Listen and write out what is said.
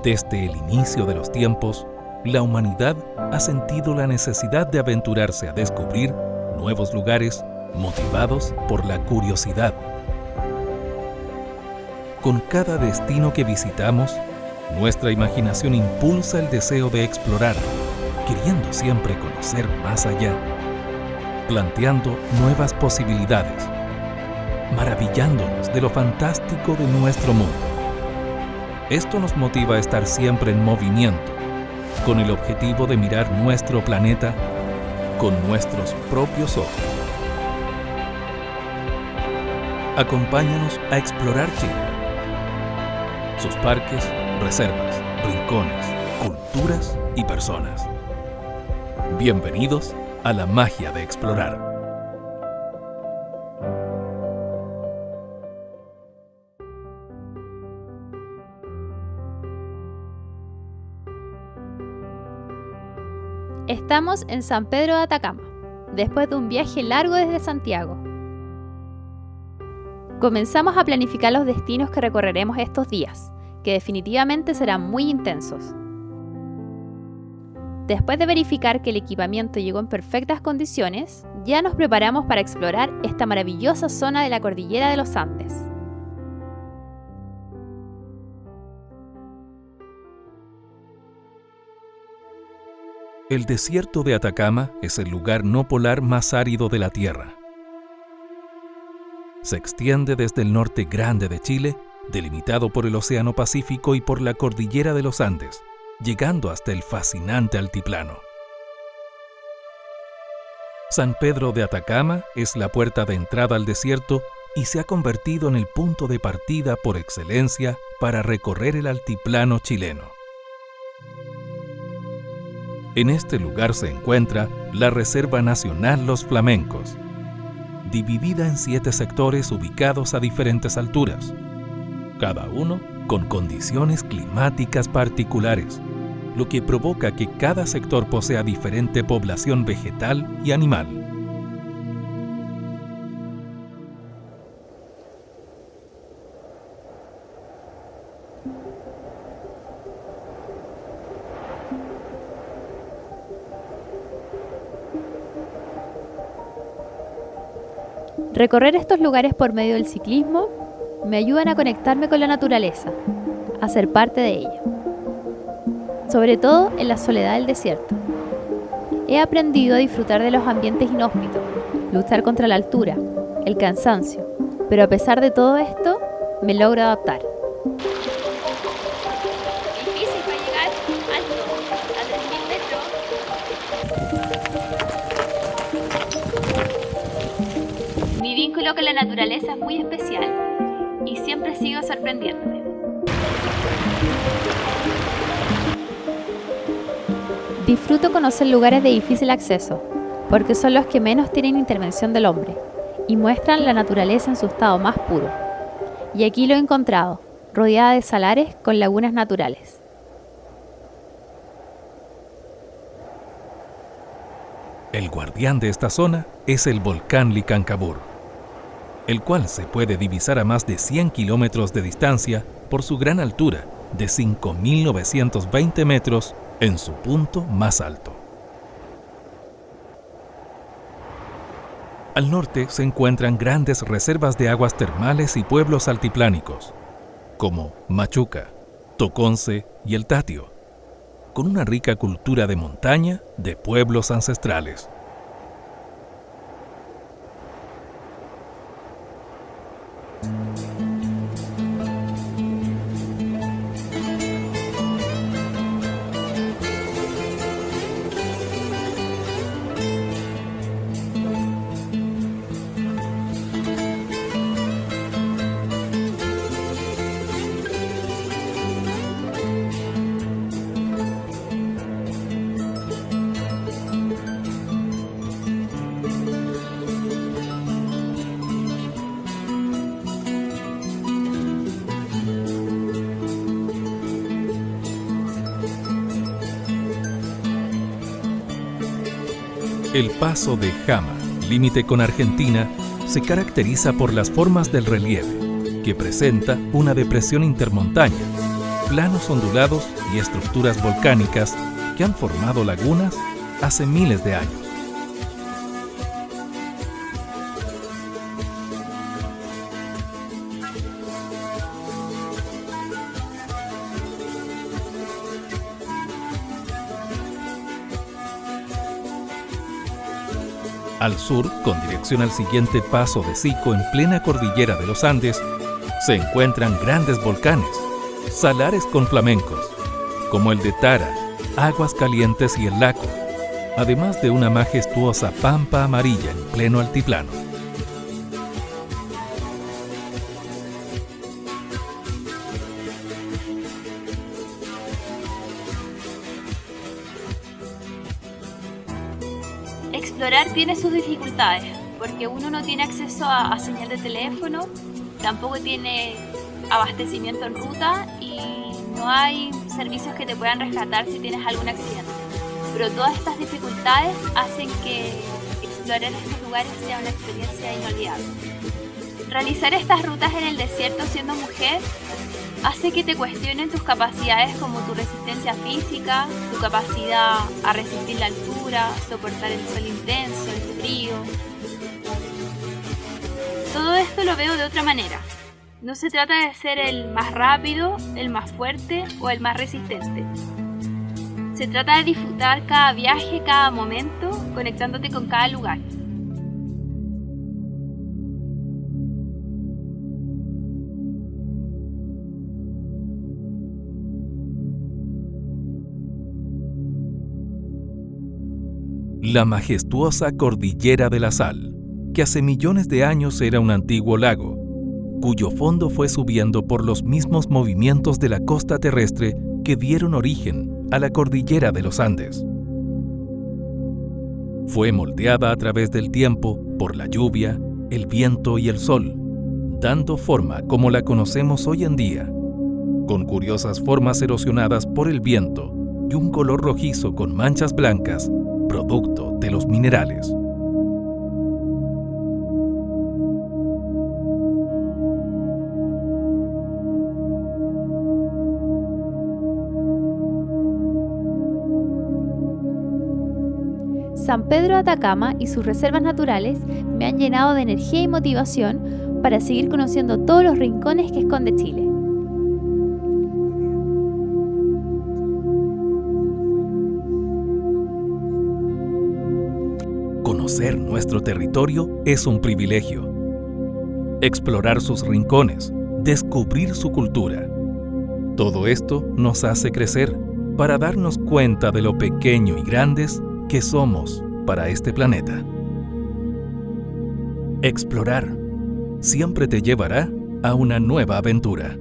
Desde el inicio de los tiempos, la humanidad ha sentido la necesidad de aventurarse a descubrir nuevos lugares motivados por la curiosidad. Con cada destino que visitamos, nuestra imaginación impulsa el deseo de explorar, queriendo siempre conocer más allá, planteando nuevas posibilidades, maravillándonos de lo fantástico de nuestro mundo. Esto nos motiva a estar siempre en movimiento, con el objetivo de mirar nuestro planeta con nuestros propios ojos. Acompáñanos a explorar Chile, sus parques, reservas, rincones, culturas y personas. Bienvenidos a la magia de explorar. Estamos en San Pedro de Atacama, después de un viaje largo desde Santiago. Comenzamos a planificar los destinos que recorreremos estos días, que definitivamente serán muy intensos. Después de verificar que el equipamiento llegó en perfectas condiciones, ya nos preparamos para explorar esta maravillosa zona de la cordillera de los Andes. El desierto de Atacama es el lugar no polar más árido de la Tierra. Se extiende desde el norte grande de Chile, delimitado por el Océano Pacífico y por la cordillera de los Andes, llegando hasta el fascinante altiplano. San Pedro de Atacama es la puerta de entrada al desierto y se ha convertido en el punto de partida por excelencia para recorrer el altiplano chileno. En este lugar se encuentra la Reserva Nacional Los Flamencos, dividida en 7 sectores ubicados a diferentes alturas, cada uno con condiciones climáticas particulares, lo que provoca que cada sector posea diferente población vegetal y animal. Recorrer estos lugares por medio del ciclismo me ayudan a conectarme con la naturaleza, a ser parte de ella. Sobre todo en la soledad del desierto. He aprendido a disfrutar de los ambientes inhóspitos, luchar contra la altura, el cansancio, pero a pesar de todo esto, me logro adaptar. Difícil para llegar alto, a 3000 metros. Mi vínculo con la naturaleza es muy especial y siempre sigo sorprendiéndome. Disfruto conocer lugares de difícil acceso, porque son los que menos tienen intervención del hombre y muestran la naturaleza en su estado más puro. Y aquí lo he encontrado, rodeada de salares con lagunas naturales. El guardián de esta zona es el volcán Licancabur, el cual se puede divisar a más de 100 kilómetros de distancia por su gran altura de 5.920 metros en su punto más alto. Al norte se encuentran grandes reservas de aguas termales y pueblos altiplánicos, como Machuca, Toconce y El Tatio, con una rica cultura de montaña de pueblos ancestrales. El paso de Jama, límite con Argentina, se caracteriza por las formas del relieve, que presenta una depresión intermontaña, planos ondulados y estructuras volcánicas que han formado lagunas hace miles de años. Al sur, con dirección al siguiente paso de Sico en plena cordillera de los Andes, se encuentran grandes volcanes, salares con flamencos, como el de Tara, Aguas Calientes y el Laco, además de una majestuosa pampa amarilla en pleno altiplano. Explorar tiene sus dificultades, porque uno no tiene acceso a señal de teléfono, tampoco tiene abastecimiento en ruta y no hay servicios que te puedan rescatar si tienes algún accidente. Pero todas estas dificultades hacen que explorar estos lugares sea una experiencia inolvidable. Realizar estas rutas en el desierto siendo mujer hace que te cuestionen tus capacidades como tu resistencia física, tu capacidad a resistir la altura, soportar el sol intenso, el frío. Todo esto lo veo de otra manera. No se trata de ser el más rápido, el más fuerte o el más resistente. Se trata de disfrutar cada viaje, cada momento, conectándote con cada lugar. La majestuosa Cordillera de la Sal, que hace millones de años era un antiguo lago, cuyo fondo fue subiendo por los mismos movimientos de la costa terrestre que dieron origen a la Cordillera de los Andes. Fue moldeada a través del tiempo por la lluvia, el viento y el sol, dando forma como la conocemos hoy en día, con curiosas formas erosionadas por el viento y un color rojizo con manchas blancas, producto de los minerales. San Pedro de Atacama y sus reservas naturales me han llenado de energía y motivación para seguir conociendo todos los rincones que esconde Chile. Conocer nuestro territorio es un privilegio. Explorar sus rincones, descubrir su cultura. Todo esto nos hace crecer para darnos cuenta de lo pequeño y grandes que somos para este planeta. Explorar siempre te llevará a una nueva aventura.